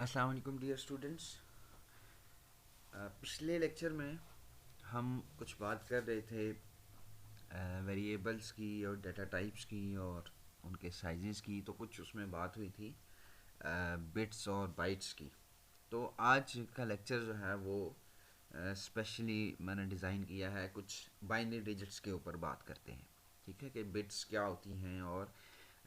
अस्सलाम वालेकुम dear students. पिछले लेक्चर में हम कुछ बात कर रहे थे वेरिएबल्स की और डाटा टाइप्स की और उनके साइजेस की, तो कुछ उसमें बात हुई थी बिट्स और बाइट्स की। तो आज का लेक्चर जो है वो स्पेशली मैंने डिज़ाइन किया है, कुछ बाइनरी डिजिट्स के ऊपर बात करते हैं। ठीक है कि बिट्स क्या होती हैं और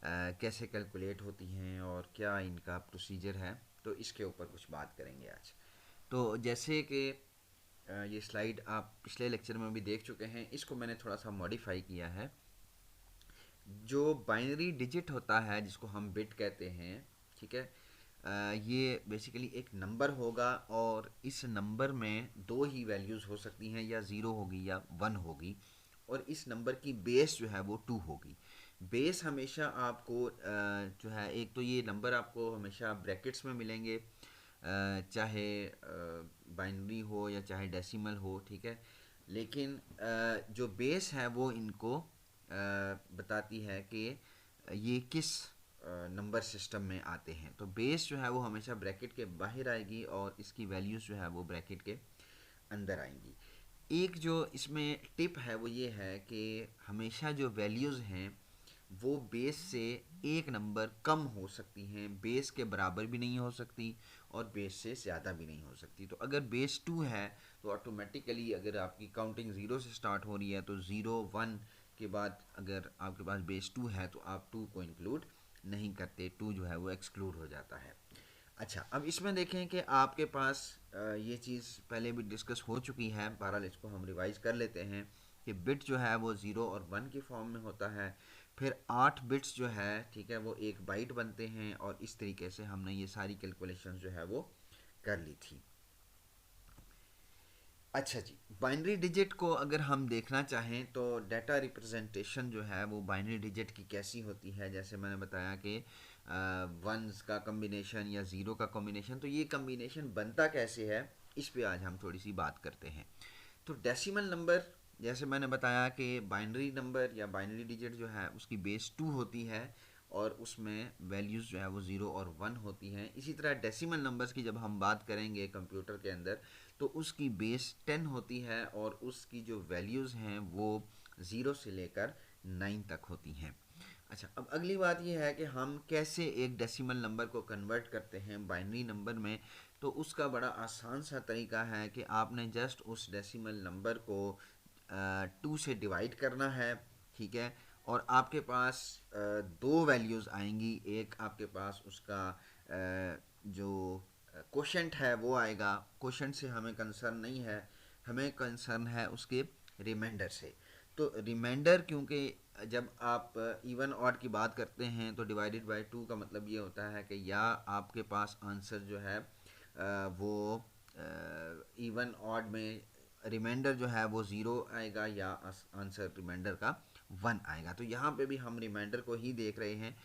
कैसे कैलकुलेट होती हैं और क्या इनका प्रोसीजर है, तो इसके ऊपर कुछ बात करेंगे आज। तो जैसे कि ये स्लाइड आप पिछले लेक्चर में भी देख चुके हैं, इसको मैंने थोड़ा सा मॉडिफाई किया है। जो बाइनरी डिजिट होता है जिसको हम बिट कहते हैं, ठीक है, ये बेसिकली एक नंबर होगा और इस नंबर में दो ही वैल्यूज़ हो सकती हैं, या ज़ीरो होगी या वन होगी, और इस नंबर की बेस जो है वो टू होगी। बेस हमेशा आपको जो है, एक तो ये नंबर आपको हमेशा ब्रैकेट्स में मिलेंगे, चाहे बाइनरी हो या चाहे डेसिमल हो, ठीक है। लेकिन जो बेस है वो इनको बताती है कि ये किस नंबर सिस्टम में आते हैं। तो बेस जो है वो हमेशा ब्रैकेट के बाहर आएगी और इसकी वैल्यूज़ जो है वो ब्रैकेट के अंदर आएंगी। एक जो इसमें टिप है वो ये है कि हमेशा जो वैल्यूज़ हैं वो बेस से एक नंबर कम हो सकती हैं, बेस के बराबर भी नहीं हो सकती और बेस से ज़्यादा भी नहीं हो सकती। तो अगर बेस टू है तो ऑटोमेटिकली अगर आपकी काउंटिंग ज़ीरो से स्टार्ट हो रही है तो ज़ीरो वन के बाद अगर आपके पास बेस टू है तो आप टू को इंक्लूड नहीं करते, टू जो है वो एक्सक्लूड हो जाता है। अच्छा, अब इसमें देखें कि आपके पास ये चीज़ पहले भी डिस्कस हो चुकी है, बहरहाल इसको हम रिवाइज कर लेते हैं कि बिट जो है वो ज़ीरो और वन की फॉर्म में होता है। फिर 8 बिट्स जो है, ठीक है, वो एक बाइट बनते हैं और इस तरीके से हमने ये सारी कैलकुलेशन जो है वो कर ली थी। अच्छा जी, बाइनरी डिजिट को अगर हम देखना चाहें तो डाटा रिप्रेजेंटेशन जो है वो बाइनरी डिजिट की कैसी होती है, जैसे मैंने बताया कि वंस का कम्बिनेशन या ज़ीरो का कॉम्बिनेशन, तो ये कम्बिनेशन बनता कैसे है, इस पे आज हम थोड़ी सी बात करते हैं। तो डेसिमल नंबर, जैसे मैंने बताया कि बाइनरी नंबर या बाइनरी डिजिट जो है उसकी बेस टू होती है और उसमें वैल्यूज़ जो है वो ज़ीरो और वन होती हैं। इसी तरह डेसिमल नंबर्स की जब हम बात करेंगे कंप्यूटर के अंदर तो उसकी बेस टेन होती है और उसकी जो वैल्यूज़ हैं वो ज़ीरो से लेकर नाइन तक होती हैं। अच्छा, अब अगली बात यह है कि हम कैसे एक डेसिमल नंबर को कन्वर्ट करते हैं बाइनरी नंबर में। तो उसका बड़ा आसान सा तरीका है कि आपने जस्ट उस डेसिमल नंबर को टू से डिवाइड करना है, ठीक है, और आपके पास दो वैल्यूज़ आएंगी। एक आपके पास उसका जो कोशेंट है वो आएगा। कोशेंट से हमें कंसर्न नहीं है, हमें कंसर्न है उसके रिमाइंडर से। तो रिमाइंडर, क्योंकि जब आप इवन ऑड की बात करते हैं तो डिवाइडेड बाय टू का मतलब ये होता है कि या आपके पास आंसर जो है वो इवन ऑड में रिमाइंडर जो है वो ज़ीरो आएगा या आंसर रिमाइंडर का वन आएगा। तो यहाँ पे भी हम रिमाइंडर को ही देख रहे हैं।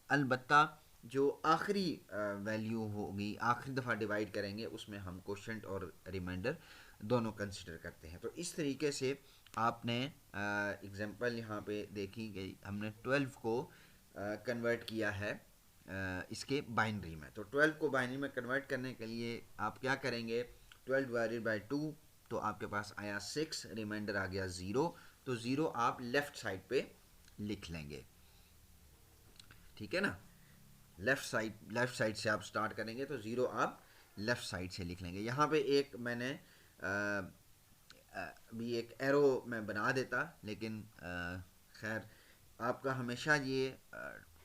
अलबत्ता जो आखिरी वैल्यू होगी, आखिरी दफ़ा डिवाइड करेंगे, उसमें हम कोशेंट और रिमाइंडर दोनों कंसिडर करते हैं। तो इस तरीके से आपने एग्जांपल यहाँ पे देखी कि हमने 12 को कन्वर्ट किया है इसके बाइनरी में। तो 12 को बाइनरी में कन्वर्ट करने के लिए आप क्या करेंगे, 12 डिवाइडेड बाई टू, तो आपके पास आया 6, रिमाइंडर आ गया ज़ीरो। तो ज़ीरो आप लेफ़्ट साइड पे लिख लेंगे, ठीक है ना। लेफ़्ट साइड से आप स्टार्ट करेंगे तो ज़ीरो आप लेफ़्ट साइड से लिख लेंगे। यहाँ पे एक मैंने भी एक एरो मैं बना देता, लेकिन खैर आपका हमेशा ये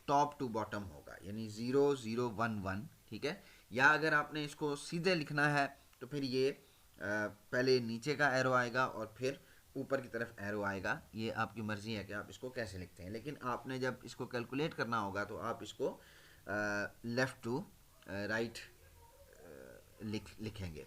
टॉप टू बॉटम होगा, यानी ज़ीरो ज़ीरो वन वन, ठीक है। या अगर आपने इसको सीधे लिखना है तो फिर ये पहले नीचे का एरो आएगा और फिर ऊपर की तरफ एरो आएगा। ये आपकी मर्ज़ी है कि आप इसको कैसे लिखते हैं, लेकिन आपने जब इसको कैलकुलेट करना होगा तो आप इसको लेफ़्ट टू राइट लिखेंगे।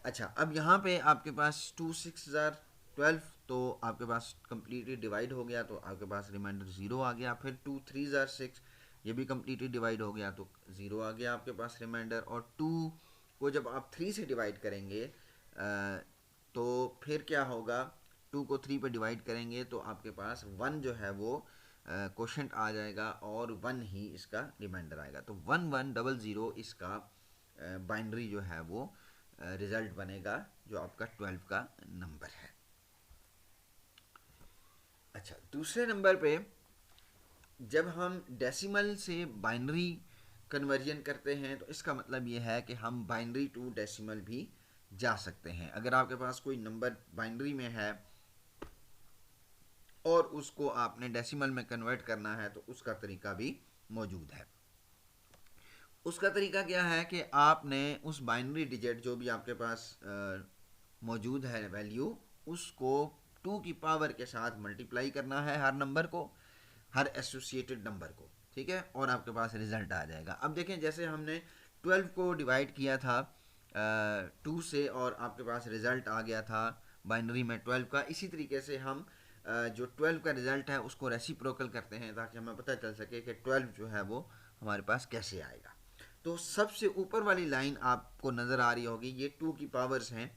अच्छा, अब यहाँ पे आपके पास टू सिक्स ज़ार 12, तो आपके पास कम्प्लीटली डिवाइड हो गया, तो आपके पास रिमाइंडर ज़ीरो आ गया। फिर टू थ्री ज़ार 6, ये भी कम्प्लीटली डिवाइड हो गया तो ज़ीरो आ गया आपके पास रिमाइंडर। और टू को जब आप थ्री से डिवाइड करेंगे तो फिर क्या होगा, टू को थ्री पे डिवाइड करेंगे तो आपके पास वन जो है वो कोशेंट आ जाएगा और वन ही इसका रिमाइंडर आएगा। तो वन वन डबल ज़ीरो इसका बाइनरी जो है वो रिजल्ट बनेगा जो आपका 12 का नंबर है। अच्छा, दूसरे नंबर पे जब हम डेसिमल से बाइनरी कन्वर्जन करते हैं तो इसका मतलब ये है कि हम बाइनरी टू डेसिमल भी जा सकते हैं। अगर आपके पास कोई नंबर बाइनरी में है और उसको आपने डेसिमल में कन्वर्ट करना है तो उसका तरीका भी मौजूद है। उसका तरीका क्या है कि आपने उस बाइनरी डिजिट जो भी आपके पास मौजूद है वैल्यू, उसको 2 की पावर के साथ मल्टीप्लाई करना है हर नंबर को, हर एसोसिएटेड नंबर को, ठीक है, और आपके पास रिजल्ट आ जाएगा। अब देखें जैसे हमने 12 को डिवाइड किया था 2 से और आपके पास रिजल्ट आ गया था बाइनरी में 12 का, इसी तरीके से हम जो 12 का रिजल्ट है उसको रेसिप्रोकल करते हैं ताकि हमें पता चल सके कि 12 जो है वो हमारे पास कैसे आएगा। तो सबसे ऊपर वाली लाइन आपको नज़र आ रही होगी, ये 2 की पावर्स हैं,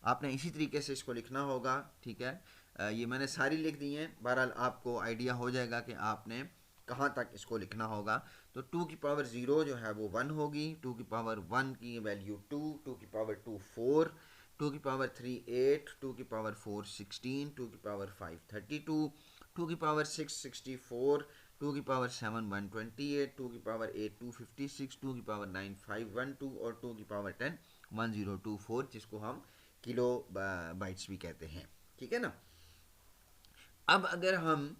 आपने इसी तरीके से इसको लिखना होगा, ठीक है। ये मैंने सारी लिख दी हैं, बहरहाल आपको आइडिया हो जाएगा कि आपने कहाँ तक इसको लिखना होगा। तो 2 की पावर 0 जो है वो 1 होगी, 2 की पावर 1 की वैल्यू 2, 2 की पावर 2 4, 2 की पावर 3 8, 2 की पावर 4 16, 2 की पावर 5 32, 2 की पावर 6 64, 2 की पावर 7 128, 2 की पावर 8 256, 2 की पावर 9 512 और 2 की पावर 10 1024, जिसको हम किलो बाइट्स भी कहते हैं, ठीक है ना। अब अगर हम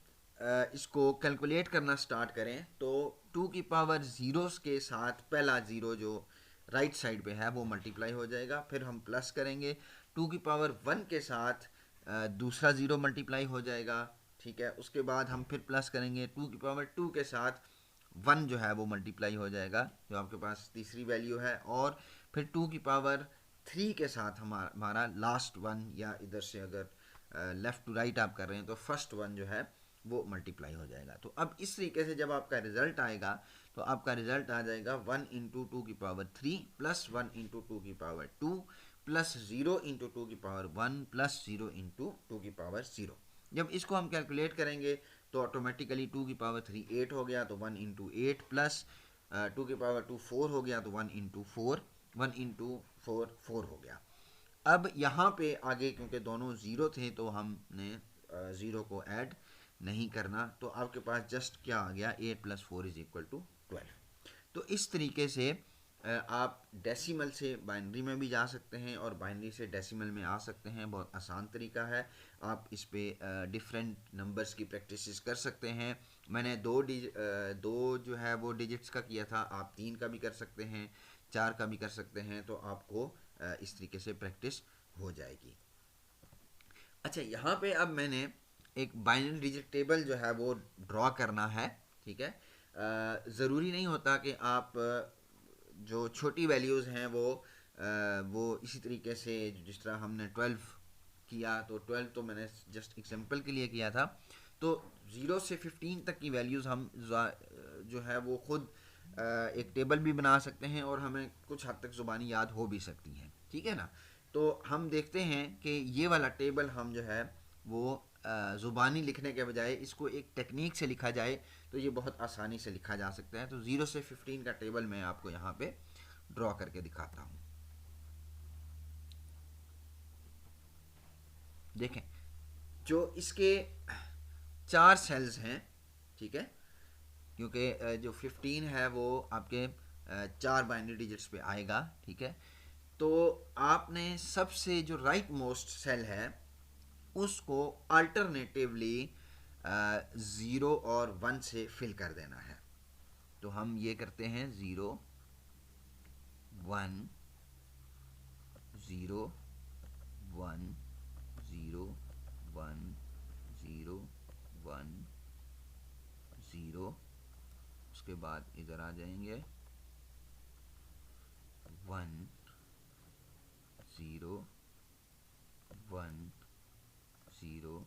इसको कैलकुलेट करना स्टार्ट करें तो 2 की पावर ज़ीरोस के साथ पहला ज़ीरो जो राइट साइड पे है वो मल्टीप्लाई हो जाएगा, फिर हम प्लस करेंगे, 2 की पावर 1 के साथ दूसरा ज़ीरो मल्टीप्लाई हो जाएगा, ठीक है, उसके बाद हम फिर प्लस करेंगे, 2 की पावर 2 के साथ 1 जो है वो मल्टीप्लाई हो जाएगा जो आपके पास तीसरी वैल्यू है, और फिर 2 की पावर 3 के साथ हमारा लास्ट वन, या इधर से अगर लेफ़्ट टू राइट आप कर रहे हैं तो फर्स्ट वन जो है वो मल्टीप्लाई हो जाएगा। तो अब इस तरीके से जब आपका रिजल्ट आएगा तो आपका रिजल्ट आ जाएगा 1 इंटू 2 की पावर 3 प्लस 1 इंटू 2 की पावर 2 प्लस 0 इंटू 2 की पावर 1 प्लस 0 इंटू 2 की पावर 0। जब इसको हम कैलकुलेट करेंगे तो ऑटोमेटिकली 2 की पावर 3 8 हो गया, तो 1 इंटू 8 प्लस 2 की पावर 2 4 हो गया, तो 1 इंटू 4, 1 इंटू 4 4 हो गया। अब यहाँ पे आगे क्योंकि दोनों ज़ीरो थे तो हमने ज़ीरो को ऐड नहीं करना, तो आपके पास जस्ट क्या आ गया, 8 प्लस 4 इज इक्वल टू 12। तो इस तरीके से आप डेसिमल से बाइनरी में भी जा सकते हैं और बाइनरी से डेसिमल में आ सकते हैं। बहुत आसान तरीका है, आप इस पे डिफरेंट नंबर्स की प्रैक्टिस कर सकते हैं। मैंने दो जो है वो डिजिट्स का किया था, आप 3 का भी कर सकते हैं, 4 का भी कर सकते हैं, तो आपको इस तरीके से प्रैक्टिस हो जाएगी। अच्छा, यहाँ पे अब मैंने एक बाइनरी डिजिट टेबल जो है वो ड्रॉ करना है, ठीक है। ज़रूरी नहीं होता कि आप जो छोटी वैल्यूज़ हैं वो इसी तरीके से, जिस तरह हमने 12 किया, तो 12 तो मैंने जस्ट एग्जांपल के लिए किया था, तो 0 से 15 तक की वैल्यूज़ हम जो है वो खुद एक टेबल भी बना सकते हैं और हमें कुछ हद तक ज़ुबानी याद हो भी सकती हैं, ठीक है ना। तो हम देखते हैं कि ये वाला टेबल हम जो है वो ज़ुबानी लिखने के बजाय इसको एक टेक्निक से लिखा जाए तो ये बहुत आसानी से लिखा जा सकता है। तो 0 से 15 का टेबल मैं आपको यहाँ पे ड्रॉ करके दिखाता हूँ। देखें, जो इसके 4 सेल्स हैं, ठीक है, क्योंकि जो 15 है वो आपके 4 बाइनरी डिजिट्स पे आएगा, ठीक है। तो आपने सबसे जो राइट मोस्ट सेल है उसको अल्टरनेटिवली 0 और 1 से फिल कर देना है। तो हम ये करते हैं 0 1 0 1 0 1 0 1 0, उसके बाद इधर आ जाएंगे 1 0 1 0।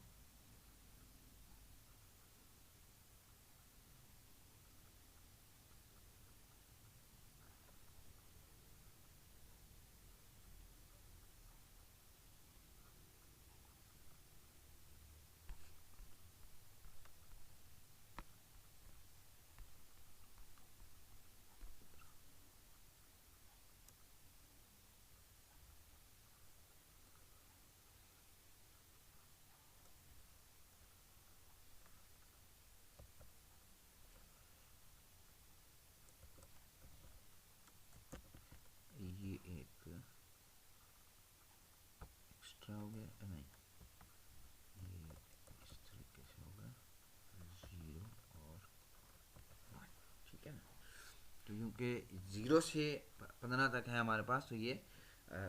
तो क्योंकि 0 से 15 तक है हमारे पास, तो ये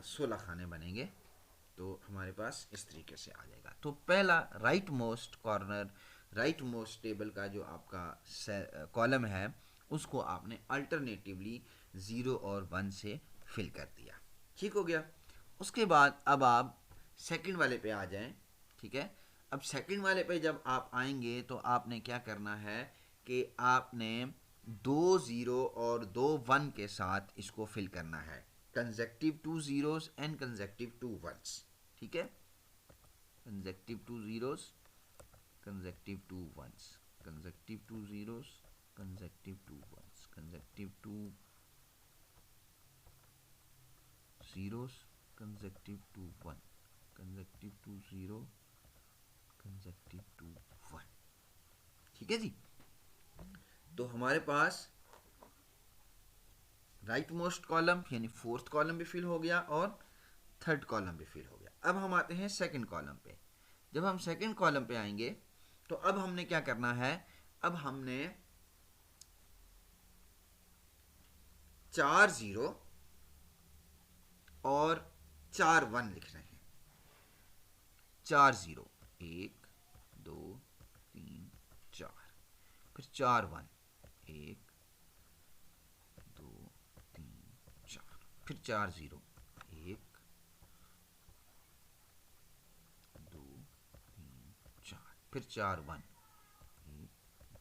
16 खाने बनेंगे। तो हमारे पास इस तरीके से आ जाएगा। तो पहला right most corner, right most table का जो आपका कॉलम है, उसको आपने अल्टरनेटिवली 0 और 1 से फिल कर दिया। ठीक हो गया। उसके बाद अब आप सेकंड वाले पे आ जाएं। ठीक है। अब सेकंड वाले पे जब आप आएंगे तो आपने क्या करना है कि आपने 2 0 और 2 1 के साथ इसको फिल करना है, conjunctive 2 zeros and conjunctive 2 1s। ठीक है। Conjunctive 2 zeros, conjunctive 2 1s, conjunctive 2 zeros, conjunctive 2 1s, conjunctive 2 zeros, conjunctive 2 1, conjunctive 2 0, conjunctive 2 1। ठीक है जी। तो हमारे पास राइट मोस्ट कॉलम यानी फोर्थ कॉलम भी फिल हो गया और थर्ड कॉलम भी फिल हो गया। अब हम आते हैं सेकंड कॉलम पे। जब हम सेकंड कॉलम पे आएंगे तो अब हमने क्या करना है, अब हमने 4 0 और 4 1 लिखना है। 4 0, 1 2 3 4, फिर 4 1, 1 2 3 4, फिर 4 0, 1 2 3 4, फिर 4 1, 1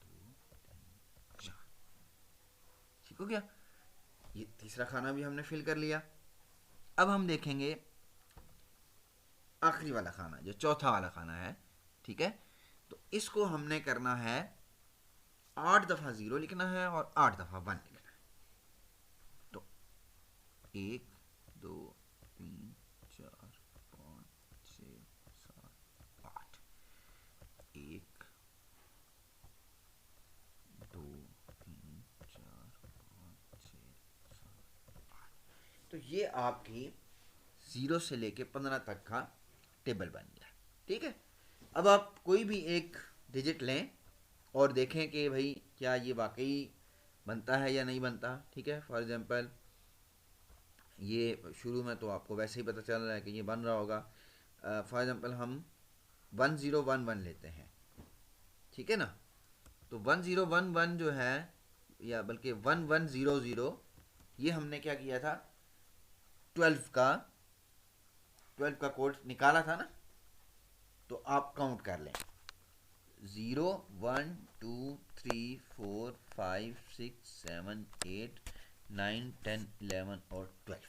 2 3 4। ठीक हो गया। ये तीसरा खाना भी हमने फिल कर लिया। अब हम देखेंगे आखिरी वाला खाना, जो चौथा वाला खाना है। ठीक है। तो इसको हमने करना है 8 दफा 0 लिखना है और 8 दफा 1 लिखना है। तो 1 2 3 4 5 6 7 8, 1 2 3 4 5 6 7 8। तो ये आपकी 0 से लेके 15 तक का टेबल बन गया। ठीक है। अब आप कोई भी एक डिजिट लें और देखें कि भाई क्या ये वाकई बनता है या नहीं बनता। ठीक है। फॉर एग्जांपल ये शुरू में तो आपको वैसे ही पता चल रहा है कि ये बन रहा होगा। फॉर एग्जांपल हम 1011 लेते हैं। ठीक है ना। तो 1011 जो है, या बल्कि 1100, ये हमने क्या किया था, 12 का 12 का कोड निकाला था ना। तो आप काउंट कर लें, 0 1 2 3 4 5 6 7 8 9 10 11 और 12।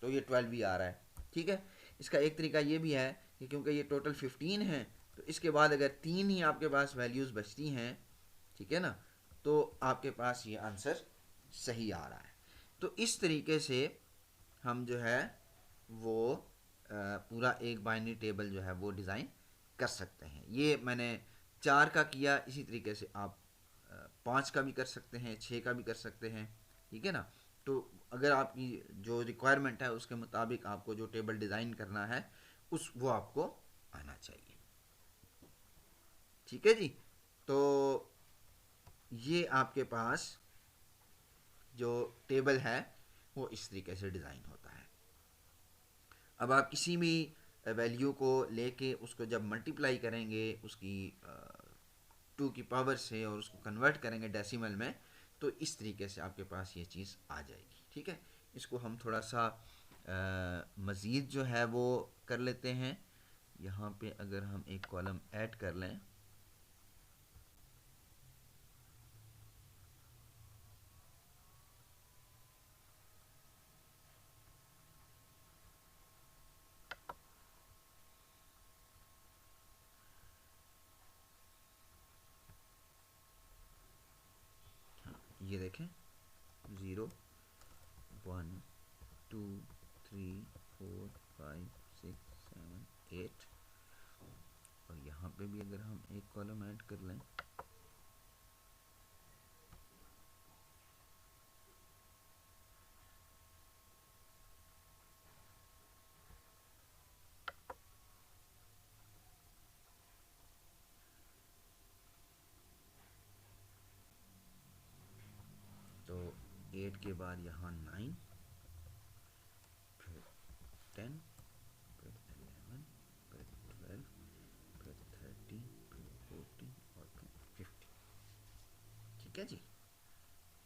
तो ये 12 भी आ रहा है। ठीक है। इसका एक तरीका ये भी है कि क्योंकि ये टोटल 15 है, तो इसके बाद अगर 3 ही आपके पास वैल्यूज़ बचती हैं, ठीक है ना, तो आपके पास ये आंसर सही आ रहा है। तो इस तरीके से हम जो है वो पूरा एक बाइनरी टेबल जो है वो डिज़ाइन कर सकते हैं। ये मैंने 4 का किया, इसी तरीके से आप 5 का भी कर सकते हैं, 6 का भी कर सकते हैं। ठीक है ना। तो अगर आपकी जो रिक्वायरमेंट है उसके मुताबिक आपको जो टेबल डिज़ाइन करना है वो आपको आना चाहिए। ठीक है जी। तो ये आपके पास जो टेबल है वो इस तरीके से डिज़ाइन होता है। अब आप किसी भी वैल्यू को लेके उसको जब मल्टीप्लाई करेंगे उसकी 2 की पावर से और उसको कन्वर्ट करेंगे डेसिमल में, तो इस तरीके से आपके पास ये चीज़ आ जाएगी। ठीक है। इसको हम थोड़ा सा मज़ीद जो है वो कर लेते हैं। यहाँ पे अगर हम एक कॉलम ऐड कर लें, ये देखें 0 1 2 3 4 5 6 7 8, और यहाँ पे भी अगर हम एक कॉलम ऐड कर लें, तो 8 के बाद यहाँ 9, फिर 10, फिर 11, फिर 12, फिर 13, फिर 14 और फिर 15। ठीक है जी।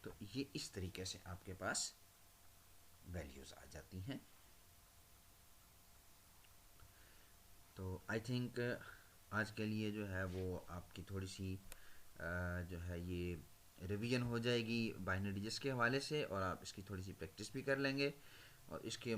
तो ये इस तरीके से आपके पास वैल्यूज़ आ जाती हैं। तो आई थिंक आज के लिए जो है वो आपकी थोड़ी सी जो है ये रिवीजन हो जाएगी बाइनरी डिजिट्स के हवाले से, और आप इसकी थोड़ी सी प्रैक्टिस भी कर लेंगे। और इसके